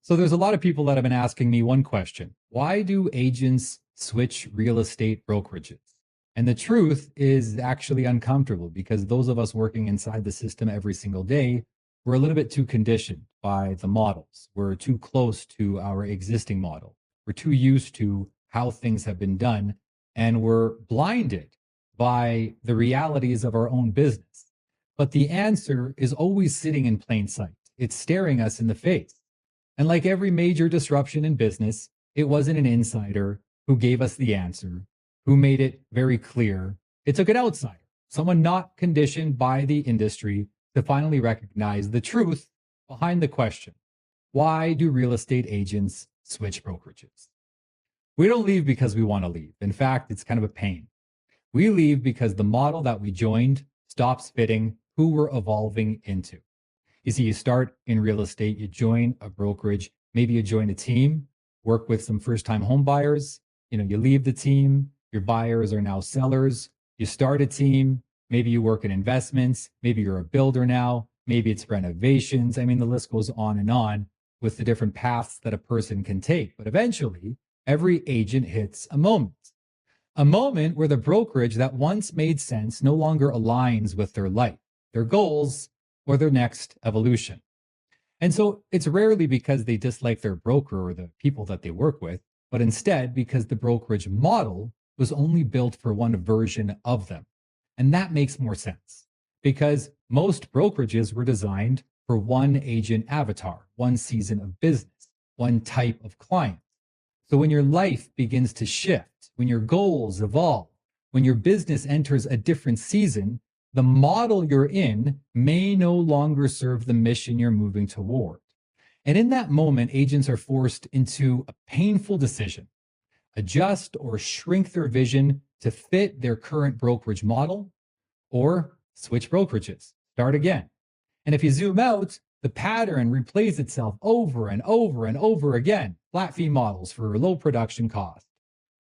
So there's a lot of people that have been asking me one question. Why do agents switch real estate brokerages? And the truth is actually uncomfortable because those of us working inside the system every single day, we're a little bit too conditioned by the models. We're too close to our existing model. We're too used to how things have been done, and we're blinded by the realities of our own business. But the answer is always sitting in plain sight. It's staring us in the face. And like every major disruption in business, it wasn't an insider who gave us the answer, who made it very clear. It took an outsider, someone not conditioned by the industry, to finally recognize the truth behind the question. Why do real estate agents switch brokerages? We don't leave because we want to leave. In fact, it's kind of a pain. We leave because the model that we joined stops fitting who we're evolving into. You see, you start in real estate, you join a brokerage, maybe you join a team, work with some first-time home buyers. You leave the team, your buyers are now sellers. You start a team, maybe you work in investments, maybe you're a builder now, maybe it's renovations. I mean, the list goes on with the different paths that a person can take. But eventually, every agent hits a moment where the brokerage that once made sense no longer aligns with their life, their goals, or their next evolution. And so it's rarely because they dislike their broker or the people that they work with, but instead because the brokerage model was only built for one version of them. And that makes more sense because most brokerages were designed for one agent avatar, one season of business, one type of client. So when your life begins to shift, when your goals evolve, when your business enters a different season, the model you're in may no longer serve the mission you're moving toward. And in that moment, agents are forced into a painful decision: adjust or shrink their vision to fit their current brokerage model, or switch brokerages, start again. And if you zoom out, the pattern replays itself over and over and over again. Flat fee models for low production cost,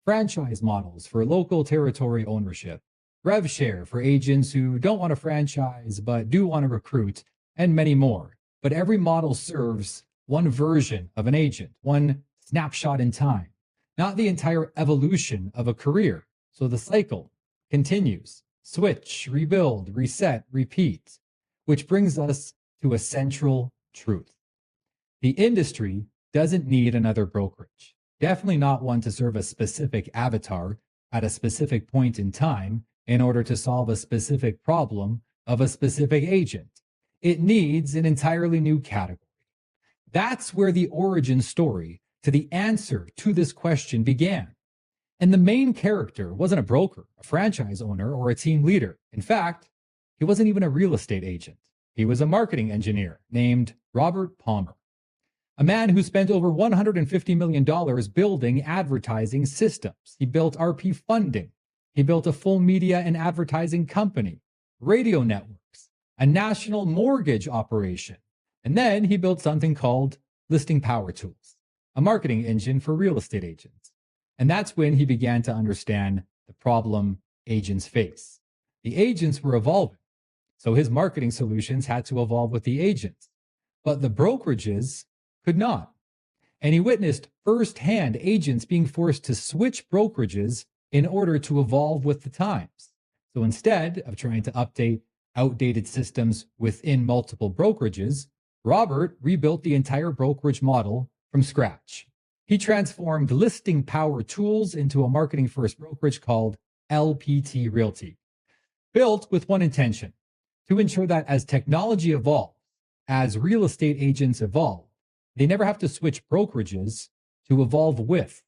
franchise models for local territory ownership, rev share for agents who don't want to franchise but do want to recruit, and many more. But every model serves one version of an agent, one snapshot in time, not the entire evolution of a career. So the cycle continues: switch, rebuild, reset, repeat, which brings us to a central truth. The industry doesn't need another brokerage, definitely not one to serve a specific avatar at a specific point in time in order to solve a specific problem of a specific agent. It needs an entirely new category. That's where the origin story to the answer to this question began. And the main character wasn't a broker, a franchise owner, or a team leader. In fact, he wasn't even a real estate agent. He was a marketing engineer named Robert Palmer, a man who spent over $150 million building advertising systems. He built RP funding. He built a full media and advertising company, radio networks, a national mortgage operation. And then he built something called Listing Power Tools, a marketing engine for real estate agents. And that's when he began to understand the problem agents face. The agents were evolving, so his marketing solutions had to evolve with the agents, but the brokerages could not. And he witnessed firsthand agents being forced to switch brokerages in order to evolve with the times. So instead of trying to update outdated systems within multiple brokerages, Robert rebuilt the entire brokerage model from scratch. He transformed Listing Power Tools into a marketing-first brokerage called LPT Realty, built with one intention: to ensure that as technology evolves, as real estate agents evolve, they never have to switch brokerages to evolve with.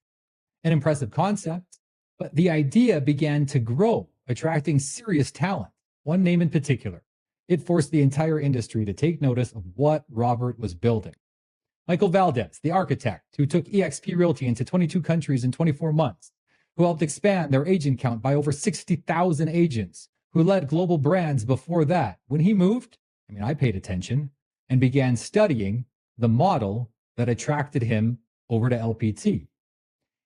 An impressive concept, but the idea began to grow, attracting serious talent. One name in particular. It forced the entire industry to take notice of what Robert was building. Michael Valdez, the architect who took eXp Realty into 22 countries in 24 months, who helped expand their agent count by over 60,000 agents, who led global brands before that. When he moved, I paid attention and began studying the model that attracted him over to LPT.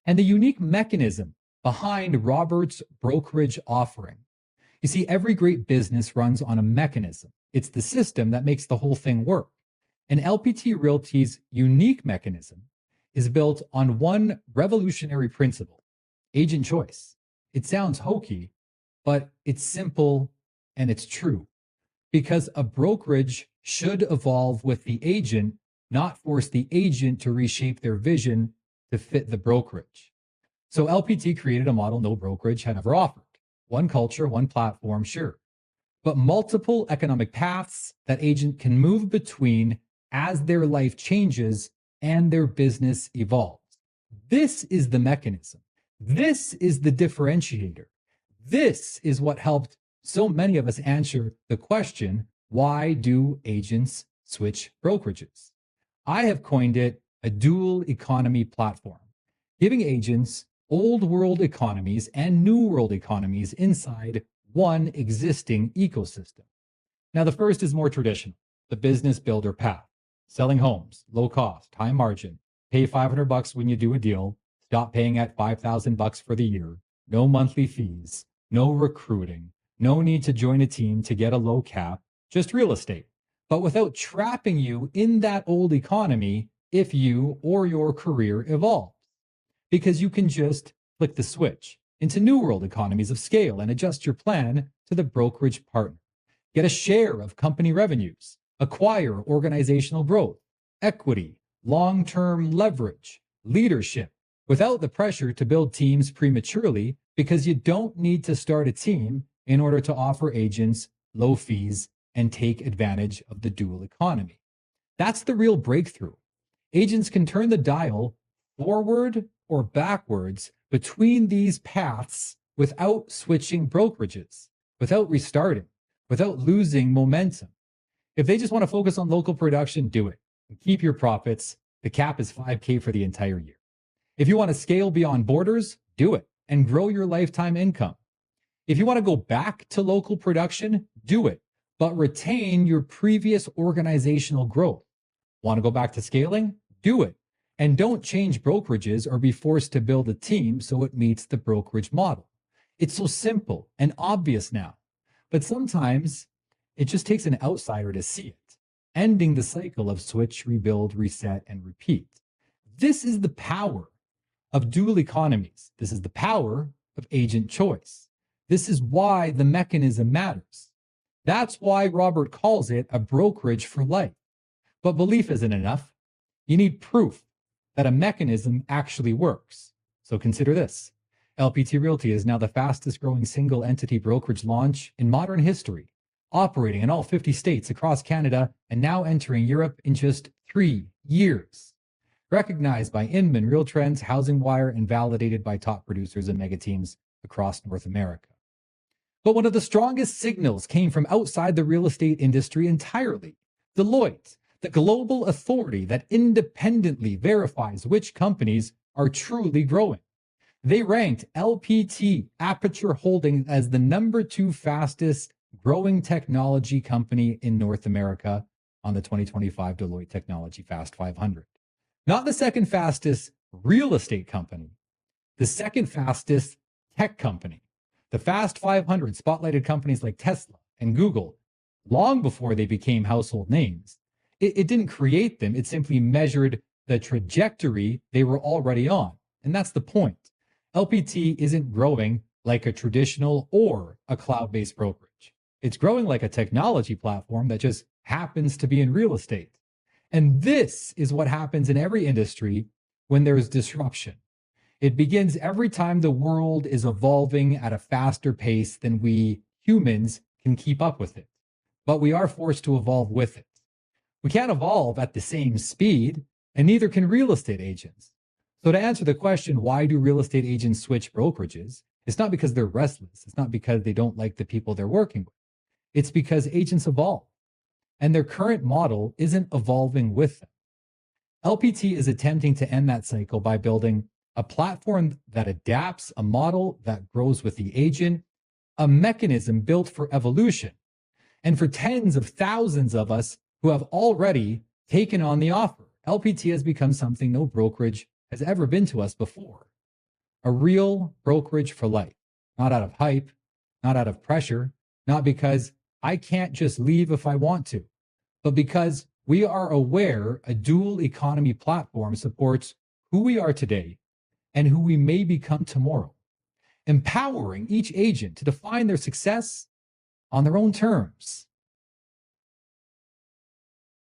And the unique mechanism behind Robert's brokerage offering. You see, every great business runs on a mechanism. It's the system that makes the whole thing work. And LPT Realty's unique mechanism is built on one revolutionary principle: agent choice. It sounds hokey, but it's simple and it's true, because a brokerage should evolve with the agent, not force the agent to reshape their vision to fit the brokerage. So LPT created a model no brokerage had ever offered. One culture, one platform, sure, but multiple economic paths that agent can move between as their life changes and their business evolves. This is the mechanism. This is the differentiator. This is what helped so many of us answer the question, why do agents switch brokerages? I have coined it a dual economy platform, giving agents old world economies and new world economies inside one existing ecosystem. Now, the first is more traditional, the business builder path: selling homes, low cost, high margin, pay $500 when you do a deal, stop paying at $5,000 for the year, no monthly fees, no recruiting, no need to join a team to get a low cap, just real estate, but without trapping you in that old economy if you or your career evolves. Because you can just flick the switch into new world economies of scale and adjust your plan to the brokerage partner. Get a share of company revenues, acquire organizational growth, equity, long-term leverage, leadership, without the pressure to build teams prematurely, because you don't need to start a team in order to offer agents low fees and take advantage of the dual economy. That's the real breakthrough. Agents can turn the dial forward or backwards between these paths without switching brokerages, without restarting, without losing momentum. If they just want to focus on local production, do it and keep your profits. The cap is $5,000 for the entire year. If you want to scale beyond borders, do it and grow your lifetime income. If you want to go back to local production, do it, but retain your previous organizational growth. Want to go back to scaling? Do it. And don't change brokerages or be forced to build a team so it meets the brokerage model. It's so simple and obvious now, but sometimes it just takes an outsider to see it, ending the cycle of switch, rebuild, reset, and repeat. This is the power of dual economies. This is the power of agent choice. This is why the mechanism matters. That's why Robert calls it a brokerage for life. But belief isn't enough. You need proof that a mechanism actually works. So consider this. LPT Realty is now the fastest growing single entity brokerage launch in modern history, operating in all 50 states across Canada and now entering Europe in just 3 years. Recognized by Inman, Real Trends, Housing Wire, and validated by top producers and mega teams across North America. But one of the strongest signals came from outside the real estate industry entirely. Deloitte, the global authority that independently verifies which companies are truly growing. They ranked LPT Aperture Holdings as the #2 fastest growing technology company in North America on the 2025 Deloitte Technology Fast 500. Not the second fastest real estate company, the second fastest tech company. The Fast 500 spotlighted companies like Tesla and Google long before they became household names. It didn't create them. It simply measured the trajectory they were already on. And that's the point. LPT isn't growing like a traditional or a cloud-based brokerage. It's growing like a technology platform that just happens to be in real estate. And this is what happens in every industry when there's disruption. It begins every time the world is evolving at a faster pace than we humans can keep up with it. But we are forced to evolve with it. We can't evolve at the same speed, and neither can real estate agents. So to answer the question, why do real estate agents switch brokerages? It's not because they're restless. It's not because they don't like the people they're working with. It's because agents evolve, and their current model isn't evolving with them. LPT is attempting to end that cycle by building a platform that adapts, a model that grows with the agent, a mechanism built for evolution. And for tens of thousands of us who have already taken on the offer, LPT has become something no brokerage has ever been to us before. A real brokerage for life, not out of hype, not out of pressure, not because I can't just leave if I want to, but because We are aware a dual economy platform supports who we are today and who we may become tomorrow, empowering each agent to define their success on their own terms.